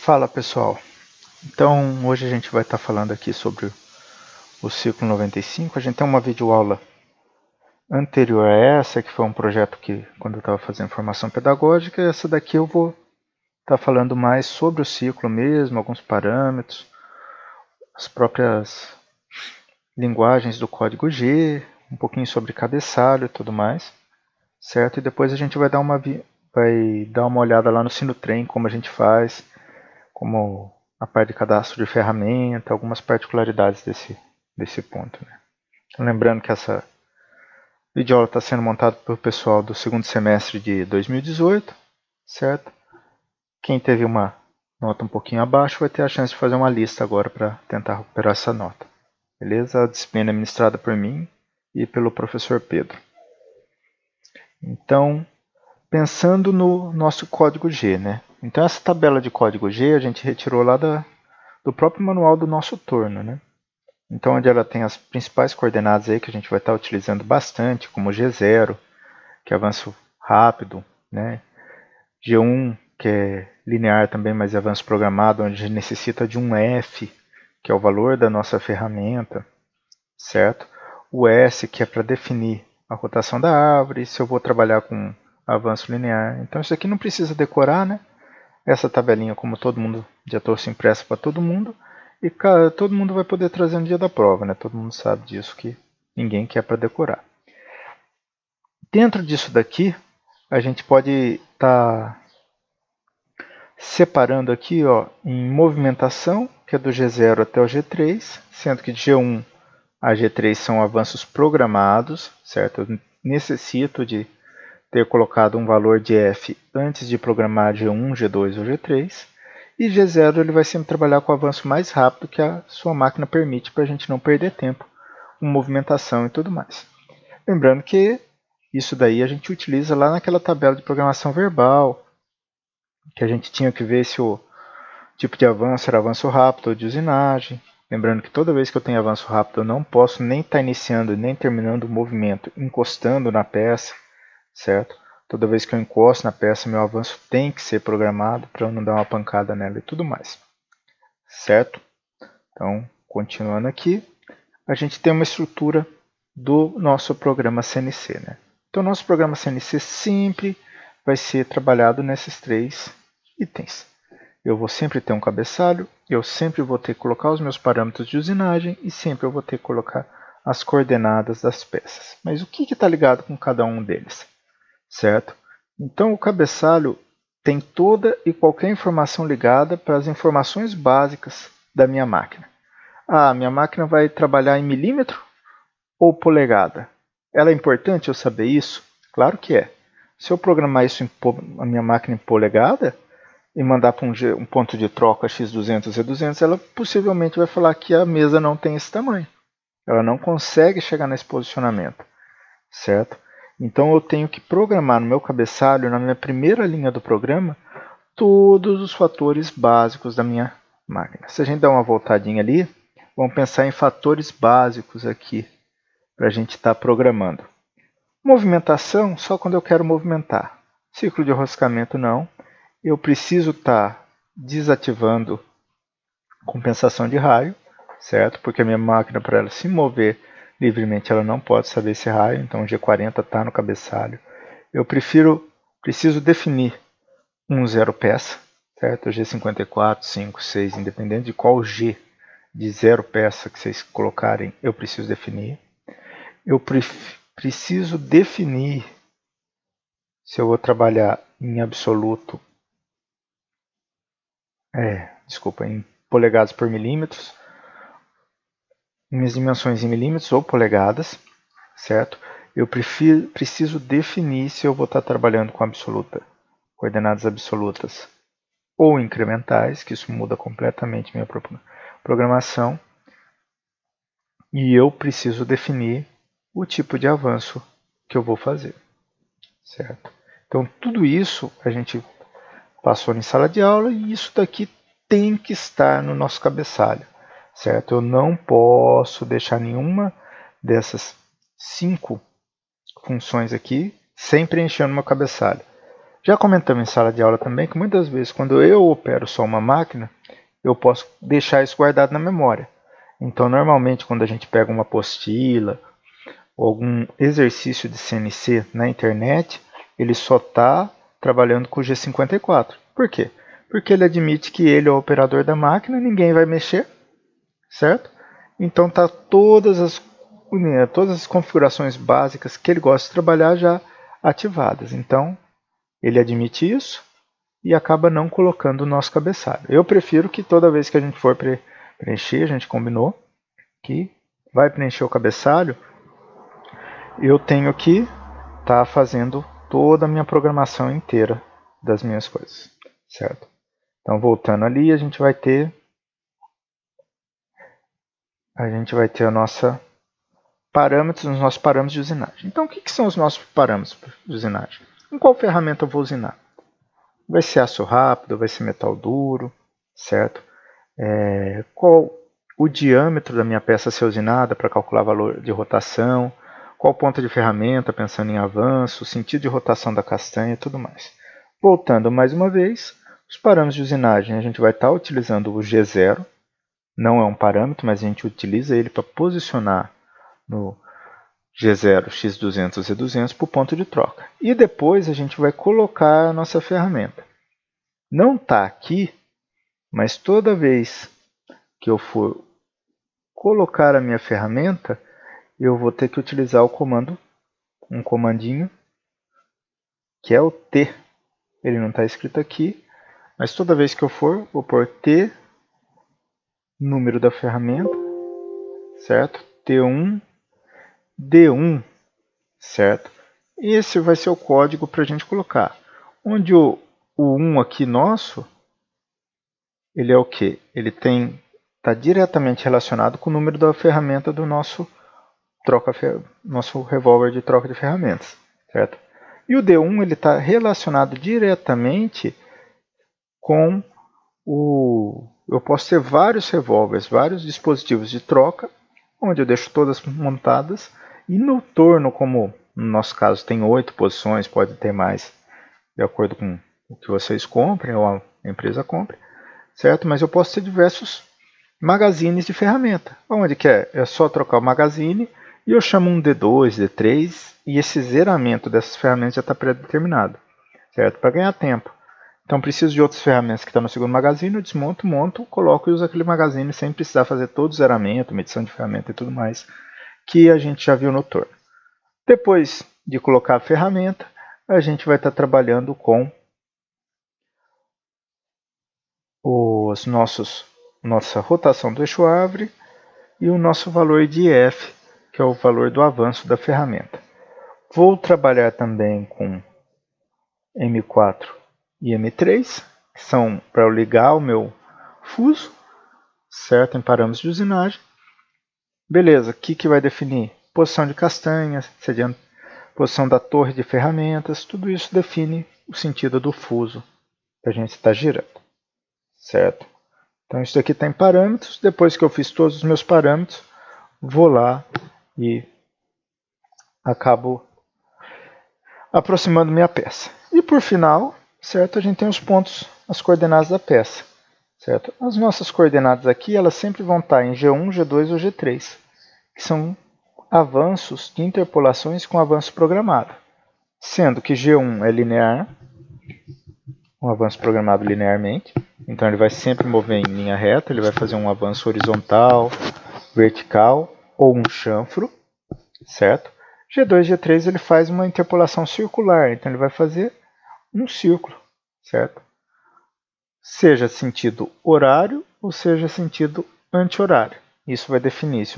Fala pessoal, então hoje a gente vai estar falando aqui sobre o ciclo 95. A gente tem uma videoaula anterior a essa, que foi um projeto que quando eu estava fazendo formação pedagógica, e essa daqui eu vou estar falando mais sobre o ciclo mesmo, alguns parâmetros, as próprias linguagens do código G, um pouquinho sobre cabeçalho e tudo mais, certo? E depois a gente vai dar uma olhada lá no Sinotrem, como a gente faz, como a parte de cadastro de ferramenta, algumas particularidades desse ponto. Né? Lembrando que essa videoaula está sendo montada pelo pessoal do segundo semestre de 2018, certo? Quem teve uma nota um pouquinho abaixo vai ter a chance de fazer uma lista agora para tentar recuperar essa nota. Beleza? A disciplina é ministrada por mim e pelo professor Pedro. Então, pensando no nosso código G, né? Então essa tabela de código G a gente retirou lá do próprio manual do nosso torno, né? Então onde ela tem as principais coordenadas aí que a gente vai estar utilizando bastante, como G0, que é avanço rápido, né? G1, que é linear também, mas é avanço programado, onde a gente necessita de um F, que é o valor da nossa ferramenta, certo? O S, que é para definir a rotação da árvore, se eu vou trabalhar com avanço linear. Então isso aqui não precisa decorar, né? Essa tabelinha, como todo mundo já trouxe impressa para todo mundo, e todo mundo vai poder trazer no dia da prova, né? Todo mundo sabe disso, que ninguém quer para decorar. Dentro disso daqui, a gente pode estar separando aqui, ó, em movimentação, que é do G0 até o G3, sendo que de G1 a G3 são avanços programados, certo? Eu necessito de ter colocado um valor de F antes de programar G1, G2 ou G3. E G0 ele vai sempre trabalhar com o avanço mais rápido que a sua máquina permite para a gente não perder tempo com movimentação e tudo mais. Lembrando que isso daí a gente utiliza lá naquela tabela de programação verbal, que a gente tinha que ver se o tipo de avanço era avanço rápido ou de usinagem. Lembrando que toda vez que eu tenho avanço rápido eu não posso nem estar iniciando nem terminando o movimento encostando na peça, certo? Toda vez que eu encosto na peça, meu avanço tem que ser programado para eu não dar uma pancada nela e tudo mais. Certo? Então, continuando aqui, a gente tem uma estrutura do nosso programa CNC. Né? Então, nosso programa CNC sempre vai ser trabalhado nesses três itens. Eu vou sempre ter um cabeçalho, eu sempre vou ter que colocar os meus parâmetros de usinagem e sempre eu vou ter que colocar as coordenadas das peças. Mas o que está ligado com cada um deles? Certo? Então o cabeçalho tem toda e qualquer informação ligada para as informações básicas da minha máquina. Ah, minha máquina vai trabalhar em milímetro ou polegada? Ela é importante eu saber isso? Claro que é. Se eu programar isso a minha máquina em polegada e mandar para um ponto de troca x200 e 200, ela possivelmente vai falar que a mesa não tem esse tamanho. Ela não consegue chegar nesse posicionamento, certo? Então eu tenho que programar no meu cabeçalho, na minha primeira linha do programa, todos os fatores básicos da minha máquina. Se a gente dar uma voltadinha ali, vamos pensar em fatores básicos aqui para a gente estar programando. Movimentação, só quando eu quero movimentar. Ciclo de enroscamento não. Eu preciso estar desativando compensação de raio, certo? Porque a minha máquina, para ela se mover livremente, ela não pode saber esse raio, então o G40 está no cabeçalho. Eu preciso definir um zero peça, certo? G54, 5, 6, independente de qual G de zero peça que vocês colocarem, eu preciso definir. Eu preciso definir se eu vou trabalhar em absoluto, em polegadas por milímetros, minhas dimensões em milímetros ou polegadas, certo? Eu preciso definir se eu vou estar trabalhando com coordenadas absolutas ou incrementais, que isso muda completamente minha programação. E eu preciso definir o tipo de avanço que eu vou fazer, certo? Então tudo isso a gente passou em sala de aula e isso daqui tem que estar no nosso cabeçalho, certo? Eu não posso deixar nenhuma dessas 5 funções aqui sem preencher no meu cabeçalho. Já comentamos em sala de aula também que muitas vezes quando eu opero só uma máquina, eu posso deixar isso guardado na memória. Então, normalmente, quando a gente pega uma apostila ou algum exercício de CNC na internet, ele só está trabalhando com o G54. Por quê? Porque ele admite que ele é o operador da máquina, ninguém vai mexer, certo? Então, tá todas as configurações básicas que ele gosta de trabalhar já ativadas. Então, ele admite isso e acaba não colocando o nosso cabeçalho. Eu prefiro que toda vez que a gente for preencher, a gente combinou que vai preencher o cabeçalho, eu tenho que estar fazendo toda a minha programação inteira das minhas coisas, certo? Então, voltando ali, a gente vai ter a nossa parâmetros, os nossos parâmetros de usinagem. Então, o que são os nossos parâmetros de usinagem? Com qual ferramenta eu vou usinar? Vai ser aço rápido, vai ser metal duro, certo? Qual o diâmetro da minha peça a ser usinada para calcular valor de rotação, qual ponta de ferramenta, pensando em avanço, sentido de rotação da castanha e tudo mais. Voltando mais uma vez, os parâmetros de usinagem, a gente vai estar utilizando o G0, não é um parâmetro, mas a gente utiliza ele para posicionar no G0, X200 e 200 para o ponto de troca. E depois a gente vai colocar a nossa ferramenta. Não está aqui, mas toda vez que eu for colocar a minha ferramenta, eu vou ter que utilizar o comando, um comandinho, que é o T. Ele não está escrito aqui, mas toda vez que eu for, vou pôr T, número da ferramenta, certo? T1, D1, certo? E esse vai ser o código para a gente colocar. Onde o 1 aqui nosso, ele é o quê? Ele está diretamente relacionado com o número da ferramenta do nosso revólver de troca de ferramentas, certo? E o D1 ele está relacionado diretamente com eu posso ter vários revólveres, vários dispositivos de troca, onde eu deixo todas montadas, e no torno, como no nosso caso tem 8 posições, pode ter mais, de acordo com o que vocês comprem ou a empresa compre, certo? Mas eu posso ter diversos magazines de ferramenta, onde que é só trocar o magazine e eu chamo um D2, D3 e esse zeramento dessas ferramentas já está pré-determinado, certo? Para ganhar tempo. Então preciso de outras ferramentas que estão no segundo magazine, eu desmonto, monto, coloco e uso aquele magazine sem precisar fazer todo o zeramento, medição de ferramenta e tudo mais que a gente já viu no torno. Depois de colocar a ferramenta, a gente vai estar trabalhando com nossa rotação do eixo árvore e o nosso valor de IF, que é o valor do avanço da ferramenta. Vou trabalhar também com M4 e M3, que são para eu ligar o meu fuso, certo? Em parâmetros de usinagem. Beleza, o que vai definir? Posição de castanhas, posição da torre de ferramentas, tudo isso define o sentido do fuso que a gente está girando, certo? Então isso aqui está em parâmetros, depois que eu fiz todos os meus parâmetros, vou lá e acabo aproximando minha peça. E por final, certo, a gente tem os pontos, as coordenadas da peça. Certo? As nossas coordenadas aqui, elas sempre vão estar em G1, G2 ou G3, que são avanços de interpolações com avanço programado. Sendo que G1 é linear, um avanço programado linearmente, então ele vai sempre mover em linha reta, ele vai fazer um avanço horizontal, vertical ou um chanfro, certo? G2 e G3 ele faz uma interpolação circular, então ele vai fazer um círculo, certo? Seja sentido horário ou seja sentido anti-horário. Isso vai definir se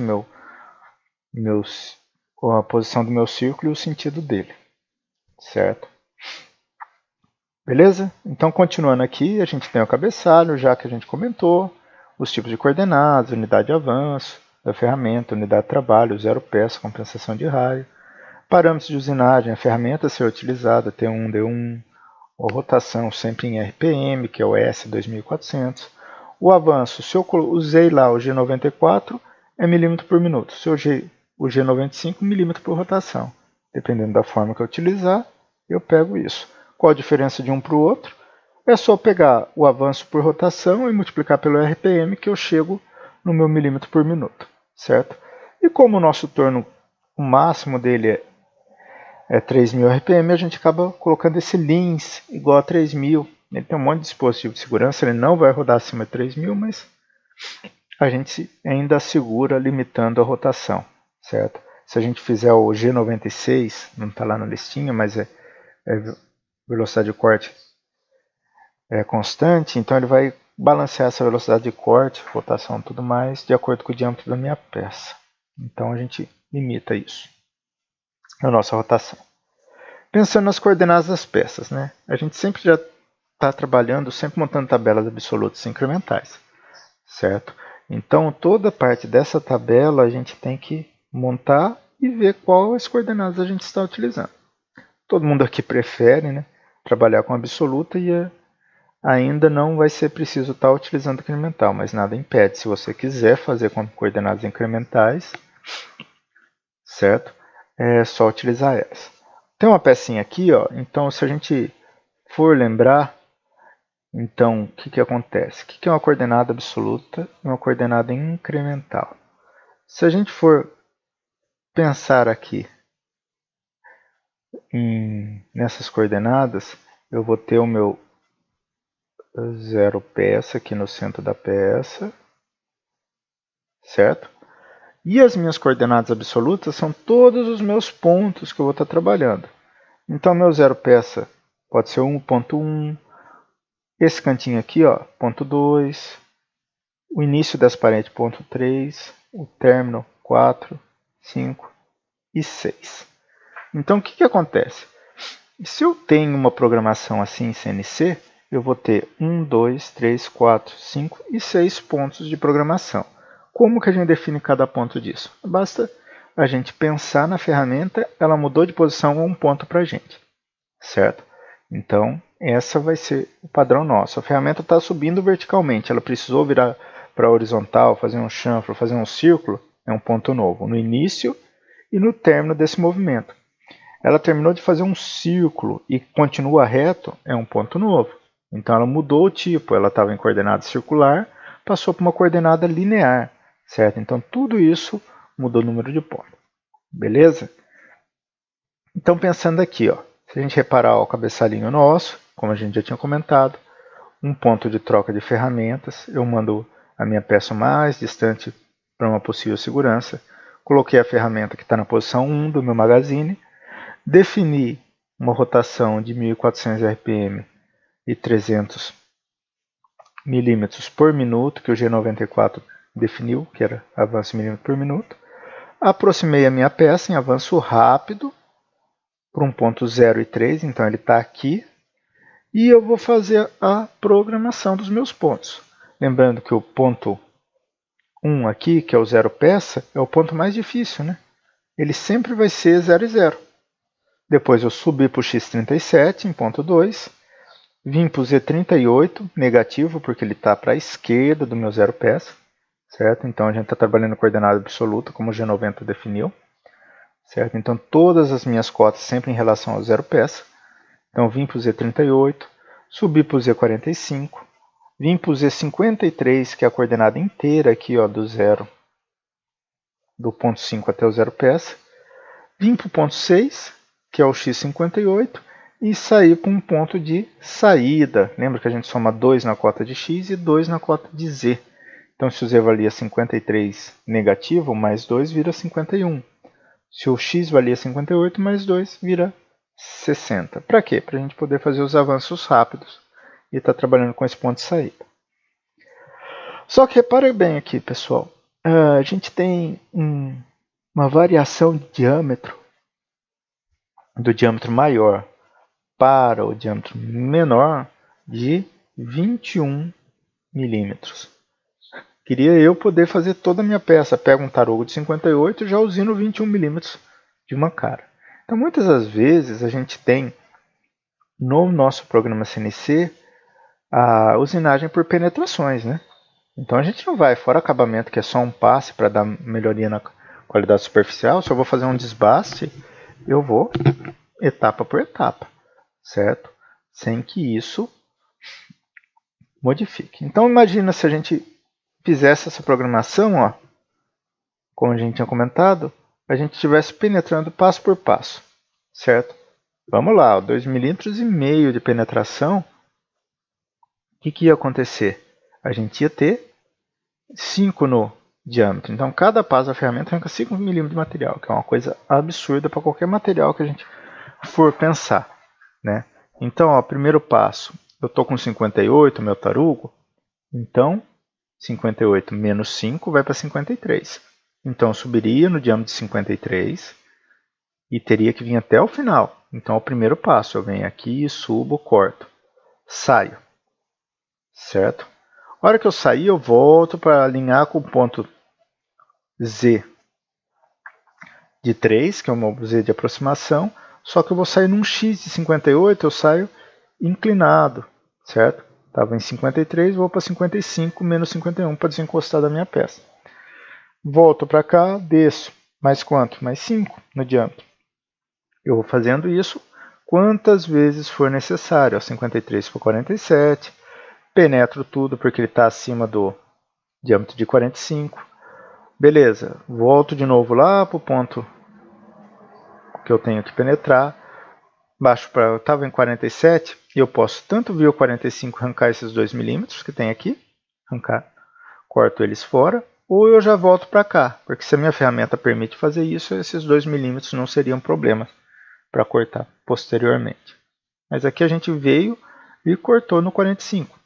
a posição do meu círculo e o sentido dele, certo? Beleza? Então, continuando aqui, a gente tem o cabeçalho, já que a gente comentou, os tipos de coordenadas, unidade de avanço da ferramenta, unidade de trabalho, zero peça, compensação de raio, parâmetros de usinagem, a ferramenta a ser utilizada, T1, D1, a rotação sempre em RPM, que é o S2400. O avanço, se eu usei lá o G94, é milímetro por minuto. Se eu usei o G95, milímetro por rotação. Dependendo da forma que eu utilizar, eu pego isso. Qual a diferença de um para o outro? É só pegar o avanço por rotação e multiplicar pelo RPM que eu chego no meu milímetro por minuto, certo? E como o nosso torno, o máximo dele é 3.000 RPM, a gente acaba colocando esse lins igual a 3.000. Ele tem um monte de dispositivo de segurança, ele não vai rodar acima de 3.000, mas a gente ainda segura limitando a rotação, certo? Se a gente fizer o G96, não está lá na listinha, mas é velocidade de corte constante, então ele vai balancear essa velocidade de corte, rotação e tudo mais, de acordo com o diâmetro da minha peça. Então a gente limita isso na nossa rotação. Pensando nas coordenadas das peças, né? A gente sempre já está trabalhando, sempre montando tabelas absolutas e incrementais, certo? Então toda parte dessa tabela a gente tem que montar e ver quais coordenadas a gente está utilizando. Todo mundo aqui prefere, né, trabalhar com absoluta e ainda não vai ser preciso estar utilizando incremental, mas nada impede. Se você quiser fazer com coordenadas incrementais, certo? É só utilizar elas. Tem uma pecinha aqui, ó. Então, se a gente for lembrar, então o que acontece? O que é uma coordenada absoluta e uma coordenada incremental? Se a gente for pensar aqui nessas coordenadas, eu vou ter o meu 0 peça aqui no centro da peça, certo? E as minhas coordenadas absolutas são todos os meus pontos que eu vou estar trabalhando. Então, meu 0 peça pode ser 1.1, esse cantinho aqui, ó, ponto 2, o início das parentes, ponto 3, o término, 4, 5 e 6. Então, o que acontece? Se eu tenho uma programação assim em CNC, eu vou ter 1, 2, 3, 4, 5 e 6 pontos de programação. Como que a gente define cada ponto disso? Basta a gente pensar na ferramenta, ela mudou de posição um ponto para a gente, certo? Então, essa vai ser o padrão nosso. A ferramenta está subindo verticalmente, ela precisou virar para a horizontal, fazer um chanfro, fazer um círculo, é um ponto novo, no início e no término desse movimento. Ela terminou de fazer um círculo e continua reto, é um ponto novo. Então ela mudou o tipo, ela estava em coordenada circular, passou para uma coordenada linear, certo? Então tudo isso mudou o número de pontos. Beleza? Então pensando aqui, ó, se a gente reparar o cabeçalhinho nosso, como a gente já tinha comentado, um ponto de troca de ferramentas, eu mando a minha peça mais distante para uma possível segurança, coloquei a ferramenta que está na posição 1 do meu magazine, defini uma rotação de 1.400 RPM e 300 milímetros por minuto, que o G94 definiu, que era avanço milímetro por minuto. Aproximei a minha peça em avanço rápido para um ponto 0 e 3, então ele está aqui. E eu vou fazer a programação dos meus pontos. Lembrando que o ponto 1 aqui, que é o 0 peça, é o ponto mais difícil, né? Ele sempre vai ser 0 e 0. Depois eu subi para o x37 em ponto 2, vim para o z38, negativo, porque ele está para a esquerda do meu 0 peça, certo? Então a gente está trabalhando coordenada absoluta, como o G90 definiu, certo? Então todas as minhas cotas sempre em relação ao 0 peça. Então vim para o z38, subi para o z45, vim para o z53, que é a coordenada inteira aqui, ó, do 0, do ponto 5 até o 0 peça, vim para o ponto 6, que é o x58, e sair para um ponto de saída. Lembra que a gente soma 2 na cota de x e 2 na cota de z. Então, se o z valia 53 negativo, mais 2 vira 51. Se o x valia 58, mais 2 vira 60. Para quê? Para a gente poder fazer os avanços rápidos e estar trabalhando com esse ponto de saída. Só que repare bem aqui, pessoal. A gente tem uma variação de diâmetro, do diâmetro maior para o diâmetro menor de 21 milímetros. Queria eu poder fazer toda a minha peça. Pego um tarugo de 58 e já usino 21 milímetros de uma cara. Então, muitas das vezes, a gente tem no nosso programa CNC a usinagem por penetrações, né? Então, a gente não vai, fora acabamento, que é só um passe para dar melhoria na qualidade superficial. Se eu vou fazer um desbaste, eu vou etapa por etapa, certo? sem que isso modifique. Então imagina se a gente fizesse essa programação, ó, como a gente tinha comentado, a gente estivesse penetrando passo por passo, certo? Vamos lá, 2,5 mm de penetração, o que ia acontecer? A gente ia ter 5 no diâmetro. Então, cada passo da ferramenta arranca 5 mm de material, que é uma coisa absurda para qualquer material que a gente for pensar, né? Então, ó, primeiro passo, eu estou com 58, meu tarugo, então 58 menos 5 vai para 53. Então, eu subiria no diâmetro de 53 e teria que vir até o final. Então, é o primeiro passo, eu venho aqui, subo, corto, saio, certo? A hora que eu sair, eu volto para alinhar com o ponto Z de 3, que é o meu Z de aproximação, só que eu vou sair num X de 58, eu saio inclinado, certo? Estava em 53, vou para 55, menos 51 para desencostar da minha peça. Volto para cá, desço. Mais quanto? Mais 5 no diâmetro. Eu vou fazendo isso quantas vezes for necessário. 53 por 47, penetro tudo porque ele está acima do diâmetro de 45. Beleza, volto de novo lá para o ponto que eu tenho que penetrar. Baixo para, eu estava em 47, e eu posso tanto vir o 45 arrancar esses 2 mm que tem aqui, arrancar, corto eles fora, ou eu já volto para cá, porque se a minha ferramenta permite fazer isso, esses 2 mm não seriam problema para cortar posteriormente. Mas aqui a gente veio e cortou no 45,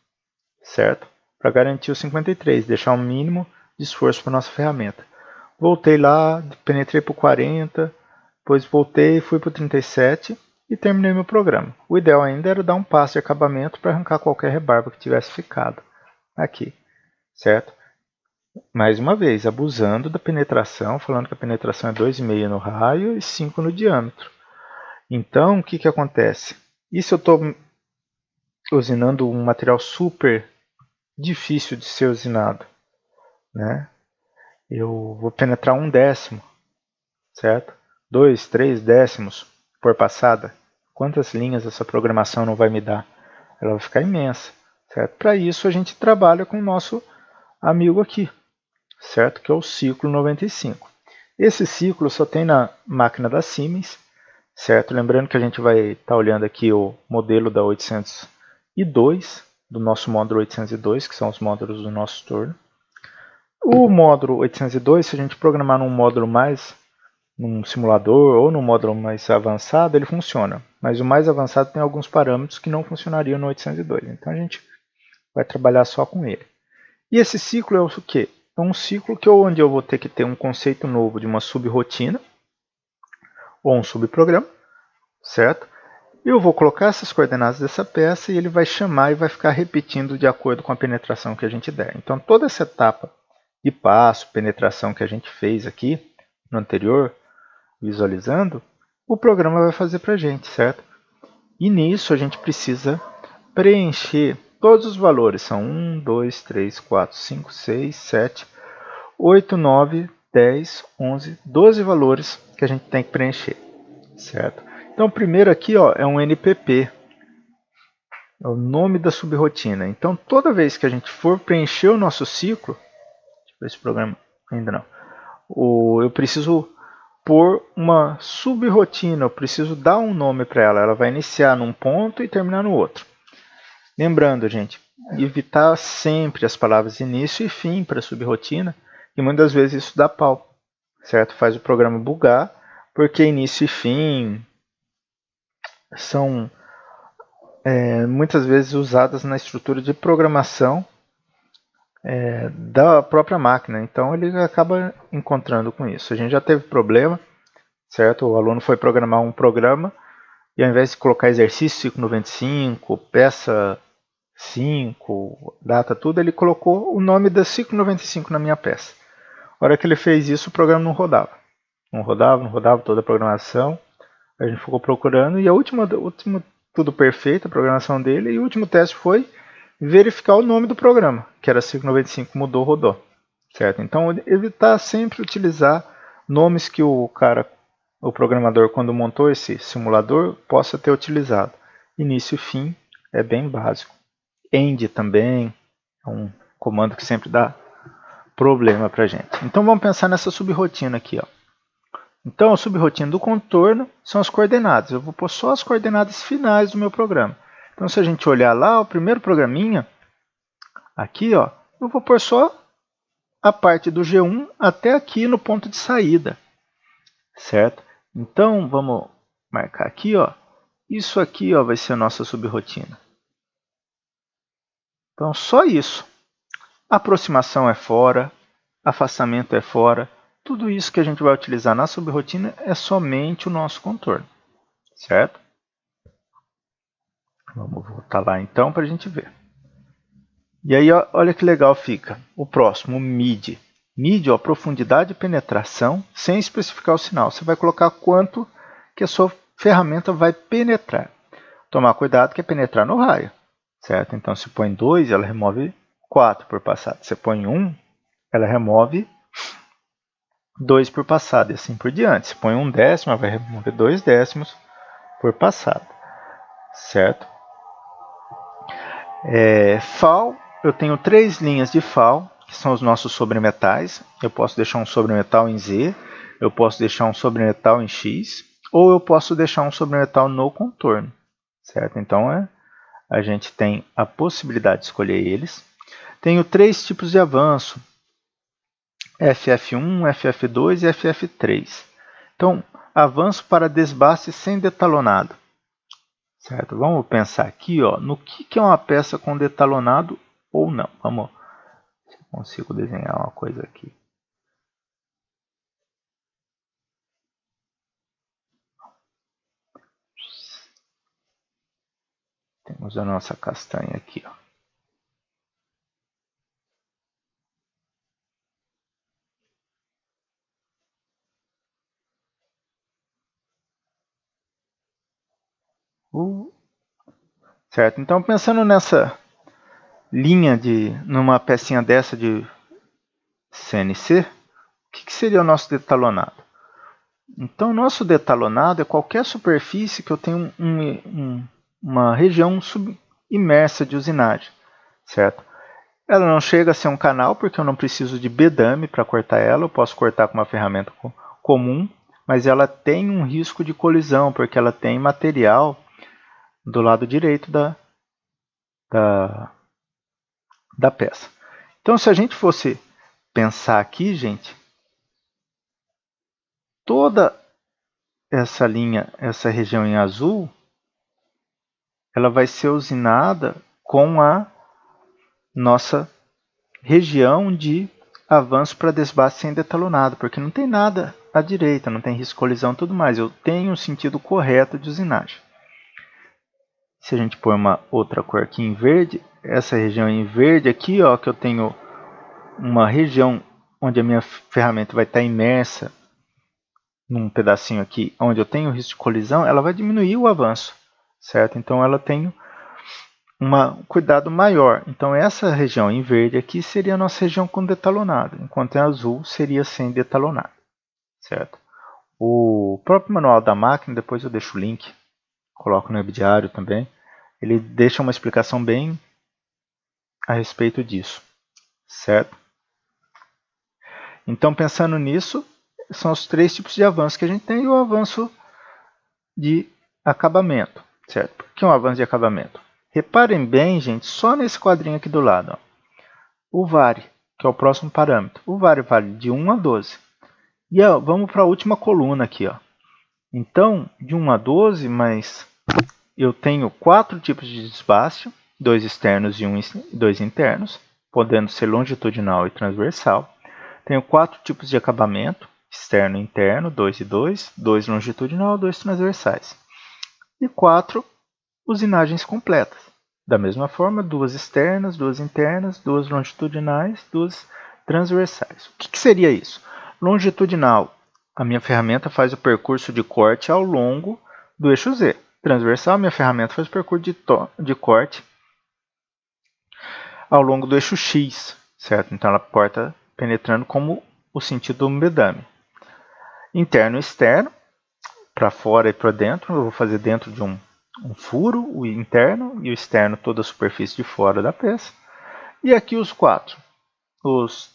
certo? Para garantir o 53, deixar um mínimo de esforço para a nossa ferramenta. Voltei lá, penetrei para o 40, depois voltei e fui para o 37 e terminei meu programa. O ideal ainda era dar um passo de acabamento para arrancar qualquer rebarba que tivesse ficado aqui, certo? Mais uma vez, abusando da penetração, falando que a penetração é 2,5 no raio e 5 no diâmetro. Então, o que acontece? E se eu estou usinando um material super difícil de ser usinado, né? Eu vou penetrar 1/10, certo? 2, 3 décimos por passada. Quantas linhas essa programação não vai me dar? Ela vai ficar imensa, certo? Para isso a gente trabalha com o nosso amigo aqui, certo? Que é o ciclo 95. Esse ciclo só tem na máquina da Siemens, certo? Lembrando que a gente vai estar olhando aqui o modelo da 802, do nosso módulo 802, que são os módulos do nosso turno. O módulo 802, se a gente programar num simulador ou num módulo mais avançado, ele funciona. Mas o mais avançado tem alguns parâmetros que não funcionariam no 802. Então a gente vai trabalhar só com ele. E esse ciclo é o quê? É um ciclo onde eu vou ter que ter um conceito novo de uma subrotina ou um subprograma, certo? Eu vou colocar essas coordenadas dessa peça e ele vai chamar e vai ficar repetindo de acordo com a penetração que a gente der. Então toda essa etapa de passo, penetração que a gente fez aqui no anterior, visualizando, o programa vai fazer para a gente, certo? E nisso a gente precisa preencher todos os valores. São 1, 2, 3, 4, 5, 6, 7, 8, 9, 10, 11, 12 valores que a gente tem que preencher, certo? Então o primeiro aqui, ó, é um NPP, é o nome da subrotina. Então toda vez que a gente for preencher o nosso ciclo, deixa eu ver esse programa ainda não, eu preciso por uma subrotina, eu preciso dar um nome para ela. Ela vai iniciar num ponto e terminar no outro. Lembrando, gente, evitar sempre as palavras início e fim para a subrotina, e muitas vezes isso dá pau, certo? Faz o programa bugar, porque início e fim são muitas vezes usadas na estrutura de programação da própria máquina. Então ele acaba encontrando com isso. A gente já teve problema, certo? O aluno foi programar um programa e ao invés de colocar exercício ciclo 95, peça 5, data, tudo, ele colocou o nome da ciclo 95 na minha peça. A hora que ele fez isso, o programa não rodava. Não rodava toda a programação. A gente ficou procurando e a última tudo perfeito, a programação dele, e o último teste foi verificar o nome do programa, que era ciclo 95, mudou, rodou. Certo? Então, evitar sempre utilizar nomes que o programador, quando montou esse simulador, possa ter utilizado. Início e fim é bem básico. End também é um comando que sempre dá problema para a gente. Então vamos pensar nessa subrotina aqui. Ó. Então a subrotina do contorno são as coordenadas. Eu vou pôr só as coordenadas finais do meu programa. Então se a gente olhar lá, o primeiro programinha, aqui ó, eu vou pôr só a parte do G1 até aqui no ponto de saída. Certo? Então vamos marcar aqui, ó. Isso aqui ó, vai ser a nossa subrotina. Então só isso. Aproximação é fora, afastamento é fora. Tudo isso que a gente vai utilizar na subrotina é somente o nosso contorno. Certo? Vamos voltar lá então para a gente ver. E aí olha que legal fica. O próximo, o MID. MID, ó, profundidade de penetração, sem especificar o sinal. Você vai colocar quanto que a sua ferramenta vai penetrar. Tomar cuidado que é penetrar no raio. Certo? Então se põe 2, ela remove 4 por passada. Se põe 1, ela remove 2 por passada e assim por diante. Se põe 1 décimo, ela vai remover 2 décimos por passada. Certo? FAL, eu tenho 3 linhas de FAL, que são os nossos sobremetais. Eu posso deixar um sobremetal em Z, eu posso deixar um sobremetal em X, ou eu posso deixar um sobremetal no contorno. Certo? Então a gente tem a possibilidade de escolher eles. Tenho 3 tipos de avanço, FF1, FF2 e FF3. Então, avanço para desbaste sem detalonado. Certo? Vamos pensar aqui ó, no que é uma peça com detalonado ou não. Vamos ver se eu consigo desenhar uma coisa aqui. Temos a nossa castanha aqui. Ó. Certo? Então, pensando nessa linha numa pecinha dessa de CNC, o que seria o nosso detalonado? Então, o nosso detalonado é qualquer superfície que eu tenho uma região imersa de usinagem. Certo? Ela não chega a ser um canal, porque eu não preciso de bedame para cortar ela. Eu posso cortar com uma ferramenta comum, mas ela tem um risco de colisão, porque ela tem material do lado direito da peça. Então, se a gente fosse pensar aqui, gente, toda essa linha, essa região em azul, ela vai ser usinada com a nossa região de avanço para desbaste sem detalonado, porque não tem nada à direita, não tem risco de colisão e tudo mais. Eu tenho o sentido correto de usinagem. Se a gente pôr uma outra cor aqui em verde, essa região em verde aqui, ó, que eu tenho uma região onde a minha ferramenta vai estar imersa num pedacinho aqui, onde eu tenho risco de colisão, ela vai diminuir o avanço, certo? Então ela tem um cuidado maior. Então essa região em verde aqui seria a nossa região com detalonado, enquanto em azul seria sem detalonado, certo? O próprio manual da máquina, depois eu deixo o link, coloco no webdiário também, ele deixa uma explicação bem a respeito disso, certo? Então pensando nisso, são os 3 tipos de avanço que a gente tem e o avanço de acabamento, certo? O que é um avanço de acabamento? Reparem bem, gente, só nesse quadrinho aqui do lado. Ó. O VARI, que é o próximo parâmetro. O VARI vale de 1 a 12. E ó, vamos para a última coluna aqui. Ó. Então, de 1 a 12, mas eu tenho 4 tipos de desbaste, 2 externos e 2 internos, podendo ser longitudinal e transversal. Tenho 4 tipos de acabamento, externo e interno, 2 e 2, 2 longitudinal e 2 transversais. E 4 usinagens completas. Da mesma forma, 2 externas, 2 internas, 2 longitudinais, 2 transversais. O que seria isso? Longitudinal, a minha ferramenta faz o percurso de corte ao longo do eixo Z. Transversal, a minha ferramenta faz o percurso de corte ao longo do eixo X, certo? Então ela corta penetrando como o sentido do bedame. Interno e externo, para fora e para dentro, eu vou fazer dentro de um um furo, o interno e o externo, toda a superfície de fora da peça. E aqui os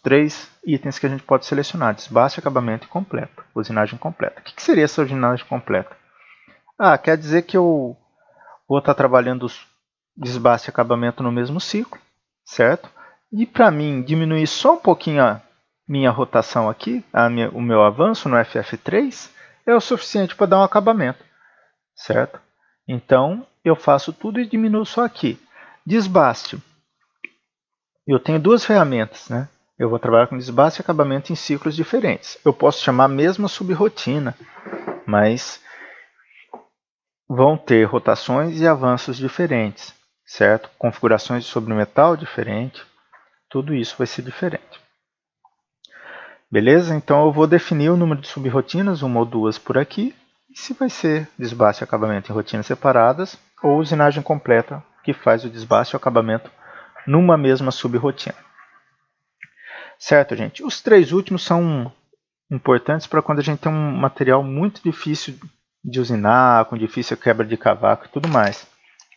3 itens que a gente pode selecionar: desbaste, acabamento e completo, usinagem completa. O que seria essa usinagem completa? Quer dizer que eu vou estar trabalhando os desbaste e acabamento no mesmo ciclo, certo? E para mim diminuir só um pouquinho a minha rotação aqui, o meu avanço no FF3, é o suficiente para dar um acabamento, certo? Então eu faço tudo e diminuo só aqui. Desbaste. Eu tenho 2 ferramentas, né? Eu vou trabalhar com desbaste e acabamento em ciclos diferentes. Eu posso chamar a mesma subrotina, mas vão ter rotações e avanços diferentes, certo? Configurações de sobremetal diferentes, tudo isso vai ser diferente. Beleza? Então eu vou definir o número de subrotinas, 1 ou 2 por aqui, e se vai ser desbaste e acabamento em rotinas separadas, ou usinagem completa, que faz o desbaste e o acabamento numa mesma subrotina. Certo, gente? Os 3 últimos são importantes para quando a gente tem um material muito difícil de usinar, com difícil quebra de cavaco e tudo mais,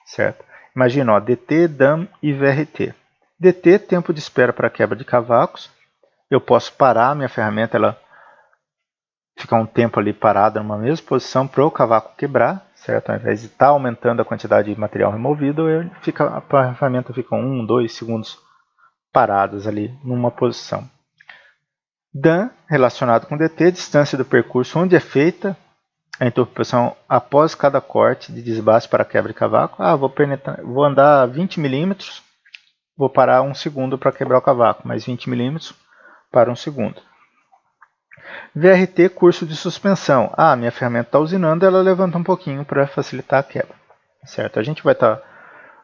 certo? Imagina, ó, DT, DAM e VRT. DT, tempo de espera para quebra de cavacos. Eu posso parar a minha ferramenta, ela ficar um tempo ali parada numa mesma posição para o cavaco quebrar, certo? Ao invés de estar aumentando a quantidade de material removido, a ferramenta fica 1, 2 segundos paradas ali numa posição. DAM, relacionado com DT, distância do percurso onde é feita a interrupção após cada corte de desbaste para quebra de cavaco. Vou andar 20 milímetros, vou parar 1 segundo para quebrar o cavaco, mais 20 milímetros para 1 segundo. VRT, curso de suspensão. Minha ferramenta está usinando, ela levanta um pouquinho para facilitar a quebra. Certo? A gente vai estar,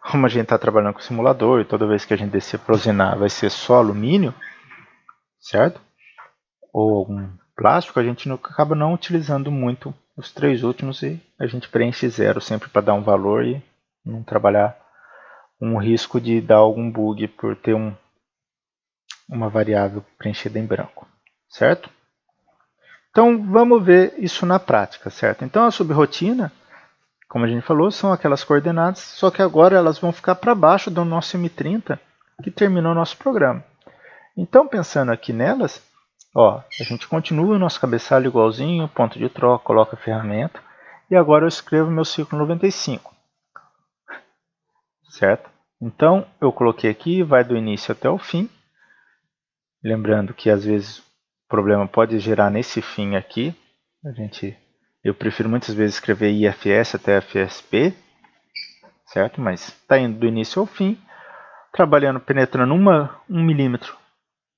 como a gente está trabalhando com o simulador, e toda vez que a gente descer para usinar vai ser só alumínio, certo? Ou algum plástico, a gente acaba não utilizando muito os 3 últimos e a gente preenche 0 sempre para dar um valor e não trabalhar um risco de dar algum bug por ter uma variável preenchida em branco, certo? Então vamos ver isso na prática, certo? Então a subrotina, como a gente falou, são aquelas coordenadas, só que agora elas vão ficar para baixo do nosso M30 que terminou o nosso programa. Então pensando aqui nelas, a gente continua o nosso cabeçalho igualzinho, ponto de troca, coloca a ferramenta, e agora eu escrevo meu ciclo 95, certo? Então eu coloquei aqui, vai do início até o fim, lembrando que às vezes o problema pode gerar nesse fim aqui, eu prefiro muitas vezes escrever IFS até FSP, certo? Mas está indo do início ao fim, trabalhando, penetrando 1 milímetro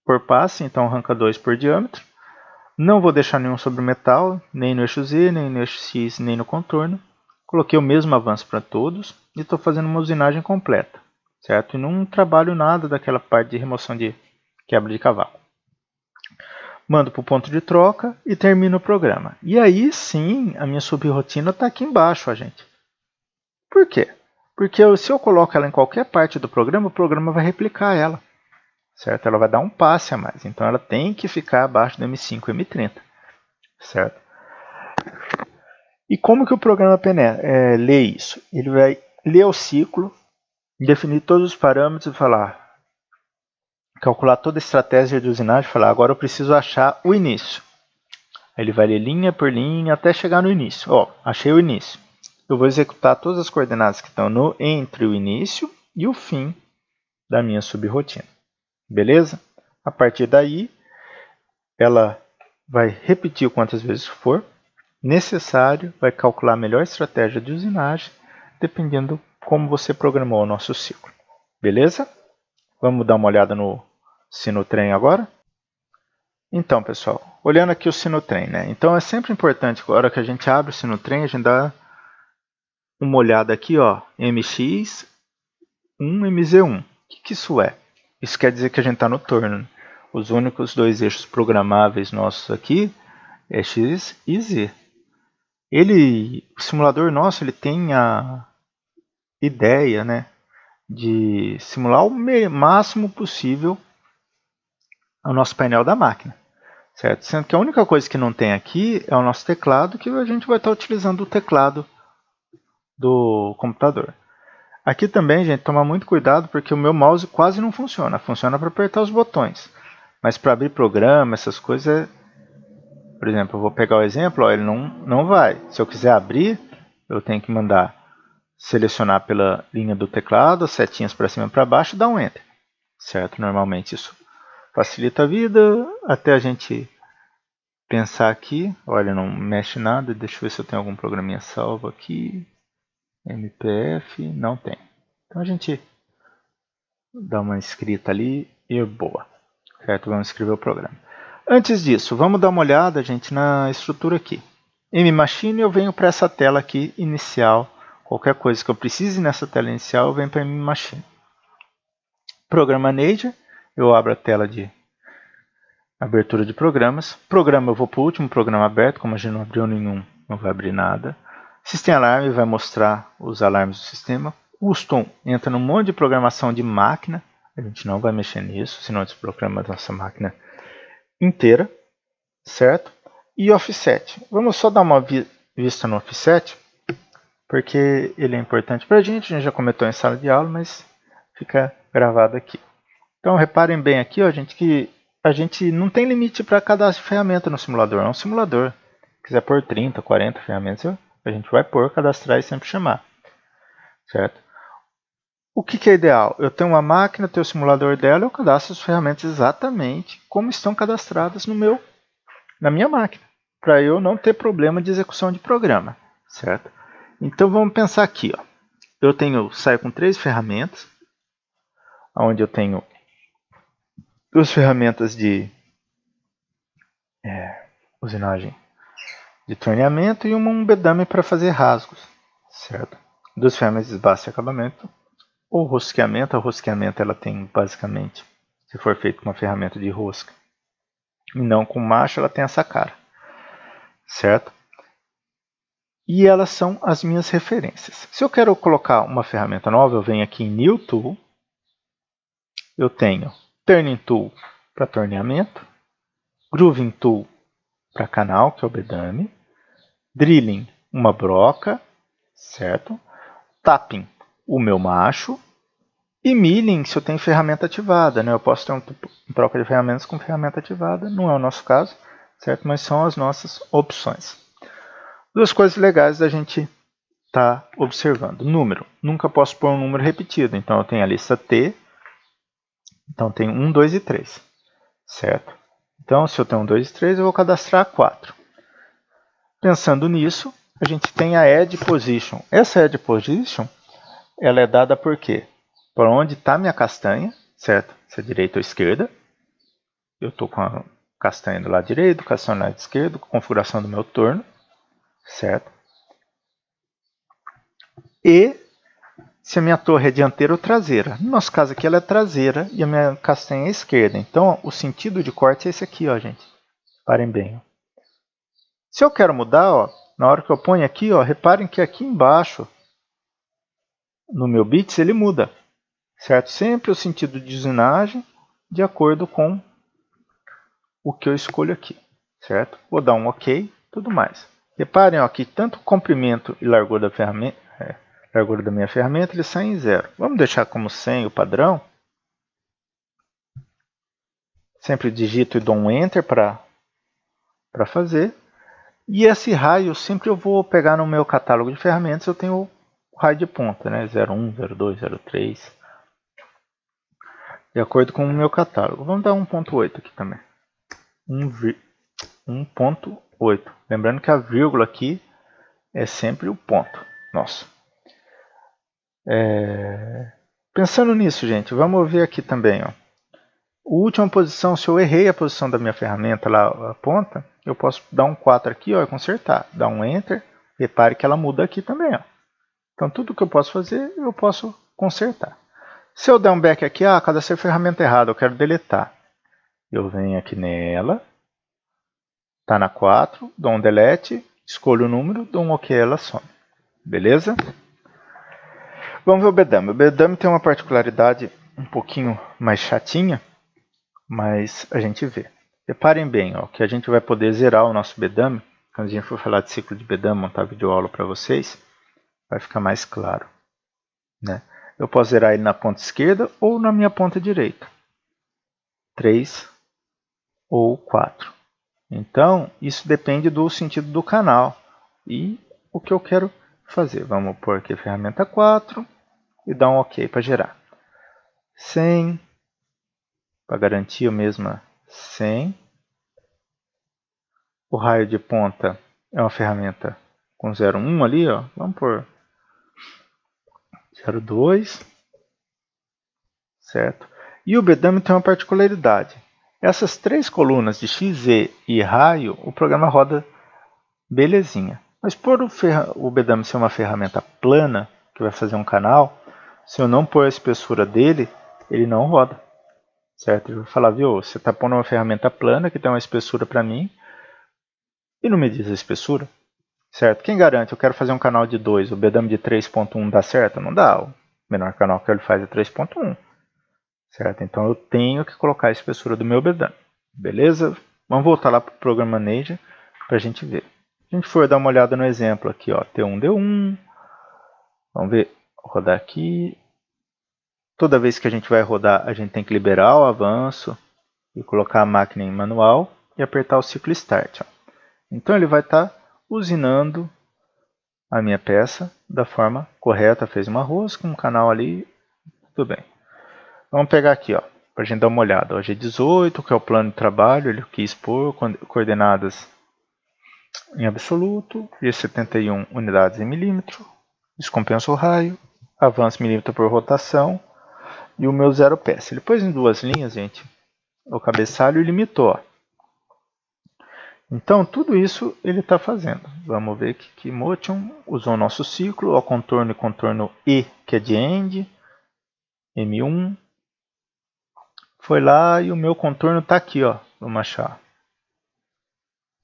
por passe, então arranca 2 por diâmetro. Não vou deixar nenhum sobre metal, nem no eixo Z, nem no eixo X, nem no contorno. Coloquei o mesmo avanço para todos e estou fazendo uma usinagem completa, certo? E não trabalho nada daquela parte de remoção de quebra de cavaco. Mando para o ponto de troca e termino o programa. E aí sim, a minha subrotina está aqui embaixo, gente. Por quê? Porque se eu coloco ela em qualquer parte do programa, o programa vai replicar ela, certo? Ela vai dar um passe a mais, então ela tem que ficar abaixo do M5 e M30, certo? E como que o programa lê isso? Ele vai ler o ciclo, definir todos os parâmetros e calcular toda a estratégia de usinagem e falar, agora eu preciso achar o início. Ele vai ler linha por linha até chegar no início. Achei o início. Eu vou executar todas as coordenadas que estão entre o início e o fim da minha subrotina. Beleza? A partir daí, ela vai repetir quantas vezes for necessário, vai calcular a melhor estratégia de usinagem, dependendo como você programou o nosso ciclo. Beleza? Vamos dar uma olhada no Sinotrem agora? Então, pessoal, olhando aqui o Sinotrem, né? Então é sempre importante, agora que a gente abre o Sinotrem, a gente dá uma olhada aqui, MX1, MZ1. O que isso é? Isso quer dizer que a gente está no torno. Os únicos 2 eixos programáveis nossos aqui é X e Z. O simulador nosso, ele tem a ideia, né, de simular o máximo possível o nosso painel da máquina, certo? Sendo que a única coisa que não tem aqui é o nosso teclado, que a gente vai estar utilizando o teclado do computador. Aqui também, gente, tomar muito cuidado porque o meu mouse quase não funciona. Funciona para apertar os botões. Mas para abrir programa, essas coisas, por exemplo, eu vou pegar o exemplo, ó, ele não vai. Se eu quiser abrir, eu tenho que mandar selecionar pela linha do teclado, as setinhas para cima e para baixo e dar um Enter. Certo? Normalmente isso facilita a vida até a gente pensar aqui. Olha, não mexe nada. Deixa eu ver se eu tenho algum programinha salvo aqui. MPF, não tem. Então a gente dá uma escrita ali e boa. Certo? Vamos escrever o programa. Antes disso, vamos dar uma olhada, gente, na estrutura aqui. Em Machine eu venho para essa tela aqui inicial. Qualquer coisa que eu precise nessa tela inicial, eu venho para Machine. Program Manager, eu abro a tela de abertura de programas. Programa eu vou para o último programa aberto, como a gente não abriu nenhum, não vai abrir nada. System Alarm vai mostrar os alarmes do sistema. Custom entra num monte de programação de máquina. A gente não vai mexer nisso, senão desprograma a nossa máquina inteira, certo? E Offset. Vamos só dar uma vista no Offset, porque ele é importante para a gente já comentou em sala de aula, mas fica gravado aqui. Então reparem bem aqui, ó, gente, que a gente não tem limite para cadastro de ferramenta no simulador, é um simulador. Se quiser pôr 30, 40 ferramentas, a gente vai pôr, cadastrar e sempre chamar. Certo? O que é ideal? Eu tenho uma máquina, tenho o simulador dela, eu cadastro as ferramentas exatamente como estão cadastradas na minha máquina, para eu não ter problema de execução de programa. Certo? Então vamos pensar aqui. Ó. Eu saio com 3 ferramentas, onde eu tenho 2 ferramentas de usinagem de torneamento e um bedame para fazer rasgos, certo? 2 ferramentas de base e acabamento ou rosqueamento. A rosqueamento ela tem basicamente, se for feito com uma ferramenta de rosca e não com macho, ela tem essa cara, certo? E elas são as minhas referências. Se eu quero colocar uma ferramenta nova, eu venho aqui em New Tool, eu tenho Turning Tool para torneamento, Grooving Tool para canal, que é o bedame, Drilling, uma broca, certo? Tapping, o meu macho. E Milling, se eu tenho ferramenta ativada. Né? Eu posso ter uma troca de ferramentas com ferramenta ativada. Não é o nosso caso, certo? Mas são as nossas opções. 2 coisas legais da gente estar observando. Número. Nunca posso pôr um número repetido. Então eu tenho a lista T. Então tem 1, 2 e 3. Certo? Então se eu tenho 1, 2 e 3, eu vou cadastrar 4. Pensando nisso, a gente tem a Add Position. Essa Add Position ela é dada por quê? Por onde está minha castanha, certo? Se é direita ou esquerda. Eu estou com a castanha do lado direito, castanha do lado esquerdo, configuração do meu torno, certo? E se a minha torre é dianteira ou traseira. No nosso caso aqui ela é traseira e a minha castanha é esquerda. Então o sentido de corte é esse aqui, ó, gente. Reparem bem. Ó. Se eu quero mudar, ó, na hora que eu ponho aqui, ó, reparem que aqui embaixo, no meu bits, ele muda. Certo? Sempre o sentido de usinagem de acordo com o que eu escolho aqui. Certo? Vou dar um OK, tudo mais. Reparem ó, que tanto o comprimento e largura da minha ferramenta eles saem em 0. Vamos deixar como 100 o padrão. Sempre digito e dou um Enter para fazer. E esse raio sempre eu vou pegar no meu catálogo de ferramentas. Eu tenho o raio de ponta, né? 01, 02, 03. De acordo com o meu catálogo. Vamos dar 1.8 aqui também. 1.8. Lembrando que a vírgula aqui é sempre o ponto. Nossa. Pensando nisso, gente, vamos ver aqui também. Ó. A última posição, se eu errei a posição da minha ferramenta lá, a ponta, eu posso dar um 4 aqui ó, e consertar. Dar um Enter. Repare que ela muda aqui também. Ó. Então, tudo que eu posso fazer, eu posso consertar. Se eu der um back aqui, cadastrei a ferramenta errada, eu quero deletar. Eu venho aqui nela. Está na 4, dou um delete, escolho o número, dou um OK, ela some. Beleza? Vamos ver o bedame. O bedame tem uma particularidade um pouquinho mais chatinha, mas a gente vê. Reparem bem ó, que a gente vai poder zerar o nosso bedame. Quando a gente for falar de ciclo de bedame, montar videoaula para vocês, vai ficar mais claro, né? Eu posso zerar ele na ponta esquerda ou na minha ponta direita. 3 ou 4. Então, isso depende do sentido do canal e o que eu quero fazer. Vamos pôr aqui a ferramenta 4 e dar um OK para gerar. 100, para garantir a mesma 100. O raio de ponta é uma ferramenta com 0,1 ali, ó. Vamos pôr 0,2, certo? E o bedame tem uma particularidade. Essas três colunas de XZ e raio, o programa roda belezinha. Mas por o bedame ser uma ferramenta plana, que vai fazer um canal, se eu não pôr a espessura dele, ele não roda. Certo? Ele vai falar, viu, você está pondo uma ferramenta plana que tem uma espessura para mim e não me diz a espessura. Certo? Quem garante? Eu quero fazer um canal de 2, o bedame de 3.1 dá certo? Não dá. O menor canal que ele faz é 3.1. Certo? Então eu tenho que colocar a espessura do meu bedame. Beleza? Vamos voltar lá para o Program Manager para a gente ver. A gente for dar uma olhada no exemplo aqui, ó, T1 D1. Vamos ver, rodar aqui. Toda vez que a gente vai rodar, a gente tem que liberar o avanço e colocar a máquina em manual e apertar o ciclo Start. Ó. Então ele vai estar usinando a minha peça da forma correta. Fez uma rosca, um canal ali, tudo bem. Vamos pegar aqui, ó, para a gente dar uma olhada. O G18, que é o plano de trabalho, ele quis pôr coordenadas em absoluto, G71 unidades em milímetro, descompensa o raio, avanço milímetro por rotação e o meu 0 PS. Ele pôs em duas linhas, gente, o cabeçalho e limitou. Ó. Então, tudo isso ele está fazendo. Vamos ver que Motion usou o nosso ciclo, o contorno e contorno E, que é de End, M1. Foi lá e o meu contorno está aqui, ó, vamos achar.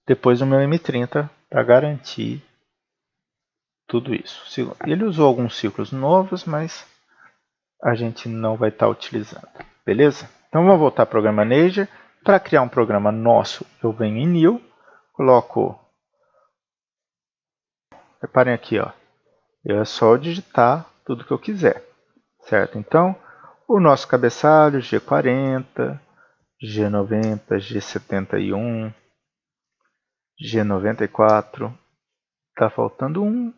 Depois o meu M30 para garantir tudo isso. Ele usou alguns ciclos novos, mas a gente não vai estar utilizando. Beleza? Então vamos voltar ao Program Manager. Para criar um programa nosso, eu venho em New, coloco... Reparem aqui, ó. É só digitar tudo que eu quiser. Certo? Então, o nosso cabeçalho, G40, G90, G71, G94. Está faltando um.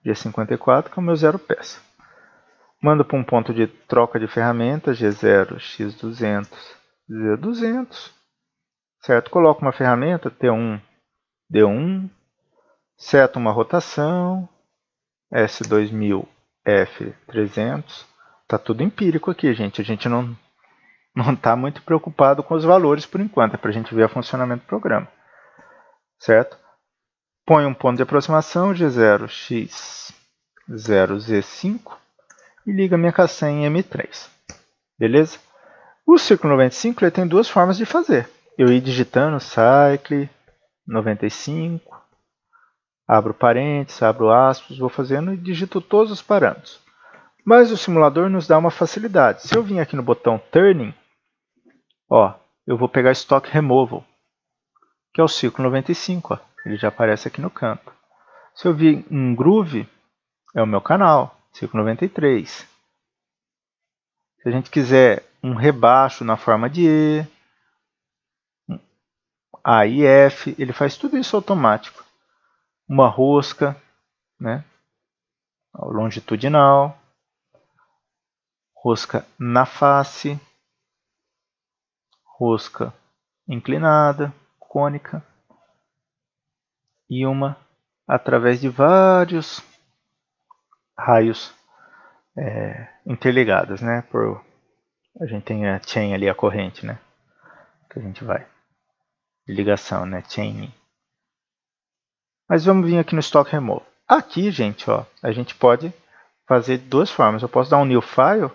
G54, que é o meu 0 peça. Mando para um ponto de troca de ferramentas, G0, X200, Z200. Certo? Coloco uma ferramenta, T1, D1. Seto uma rotação, S2000, F300. Está tudo empírico aqui, gente. A gente não está muito preocupado com os valores por enquanto. É para a gente ver o funcionamento do programa. Certo? Põe um ponto de aproximação, G0, X0, Z5 e liga minha caçanha em M3. Beleza? O ciclo 95 ele tem duas formas de fazer. Eu ir digitando cycle 95, abro parênteses, abro aspas, vou fazendo e digito todos os parâmetros. Mas o simulador nos dá uma facilidade. Se eu vim aqui no botão Turning, ó, eu vou pegar Stock Removal, que é o ciclo 95. Ó. Ele já aparece aqui no canto. Se eu vir um Groove, é o meu canal, ciclo 93. Se a gente quiser um rebaixo na forma de E, A e F, ele faz tudo isso automático. Uma rosca, né? Longitudinal, rosca na face, rosca inclinada, cônica, e uma através de vários raios interligados, né? A gente tem a chain ali, a corrente, né? Que a gente vai de ligação, né? Chain. Mas vamos vir aqui no Stock Remove. Aqui, gente, ó, a gente pode fazer de duas formas. Eu posso dar um new file,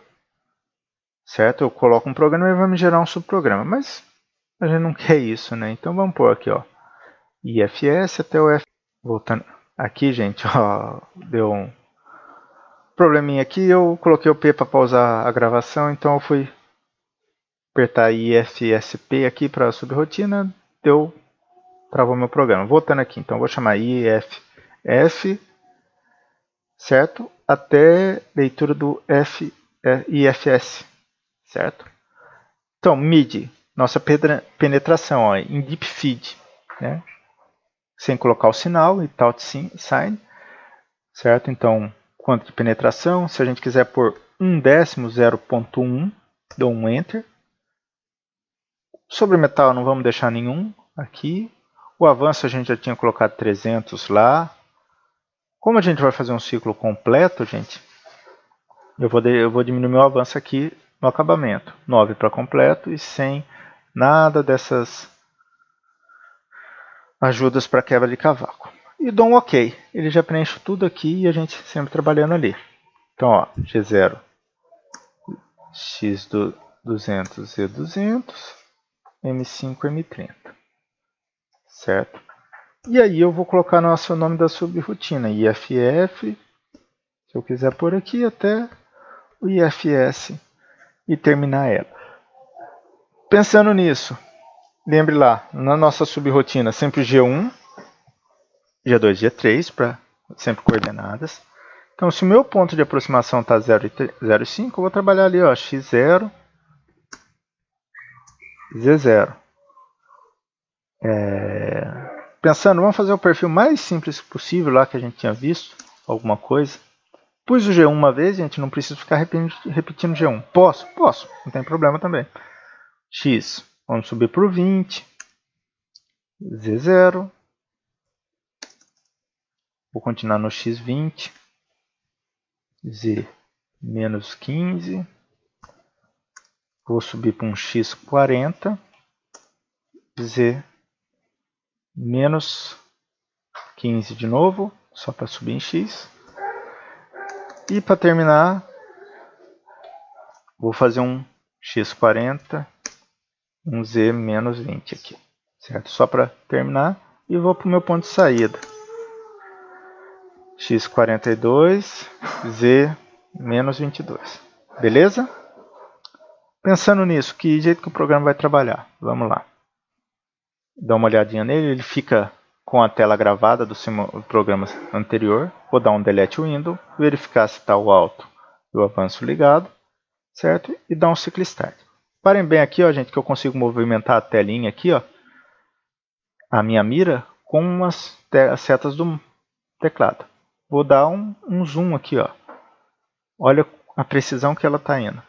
certo? Eu coloco um programa e vai me gerar um subprograma, mas a gente não quer isso, né? Então vamos pôr aqui, ó, IFS até o F. Voltando aqui, gente, ó, deu um probleminha aqui. Eu coloquei o P para pausar a gravação, então eu fui apertar IFSP aqui para subrotina, deu travou meu programa. Voltando aqui, então vou chamar IFF, certo? Até leitura do IFS, certo? Então, MIDI, nossa penetração, ó, em deep feed, né? Sem colocar o sinal, without sign, certo? Então, quanto de penetração, se a gente quiser pôr 1/10, 0.1, dou um Enter. Sobre metal não vamos deixar nenhum aqui. O avanço a gente já tinha colocado 300 lá. Como a gente vai fazer um ciclo completo, gente, eu vou diminuir meu avanço aqui no acabamento. 9 para completo e sem nada dessas ajudas para quebra de cavaco. E dou um OK. Ele já preenche tudo aqui e a gente sempre trabalhando ali. Então, ó, G0, X200, Z200, M5, M30. Certo? E aí eu vou colocar o nome da subrotina, IFF, se eu quiser pôr aqui até o IFS e terminar ela. Pensando nisso, lembre lá, na nossa subrotina sempre G1, G2, G3, para sempre coordenadas. Então se o meu ponto de aproximação está 0,5, eu vou trabalhar ali, ó, X0, Z0. Pensando, vamos fazer o perfil mais simples possível lá que a gente tinha visto, alguma coisa. Pus o G1 uma vez, gente, não preciso ficar repetindo o G1. Posso? Posso, não tem problema também. X, vamos subir para o 20. Z0. Vou continuar no X20. Z, menos 15. Vou subir para um X40. Z, menos 15 de novo, só para subir em X. E para terminar, vou fazer um X40, um Z menos 20 aqui, certo? Só para terminar e vou para o meu ponto de saída. X42, Z menos 22. Beleza? Pensando nisso, que jeito que o programa vai trabalhar? Vamos lá. Dá uma olhadinha nele, ele fica com a tela gravada do programa anterior. Vou dar um Delete Window, verificar se está o alto e o avanço ligado, certo? E dar um Ciclo Start. Parem bem aqui, ó, gente, que eu consigo movimentar a telinha aqui, ó, a minha mira, com as setas do teclado. Vou dar um zoom aqui, ó. Olha a precisão que ela está indo.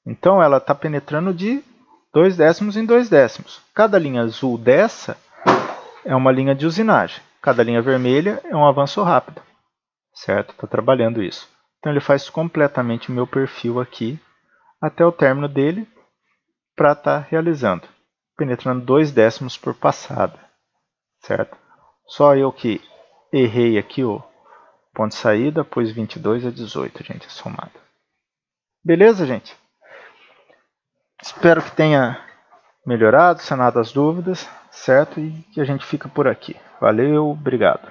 Então ela está penetrando de 0,2 em 0,2. Cada linha azul dessa é uma linha de usinagem. Cada linha vermelha é um avanço rápido. Certo? Está trabalhando isso. Então ele faz completamente o meu perfil aqui até o término dele para estar realizando. Penetrando 0,2 por passada. Certo? Só eu que errei aqui o ponto de saída, pois 22 a 18, gente, é somado. Beleza, gente? Espero que tenha melhorado, sanado as dúvidas, certo? E que a gente fica por aqui. Valeu, obrigado.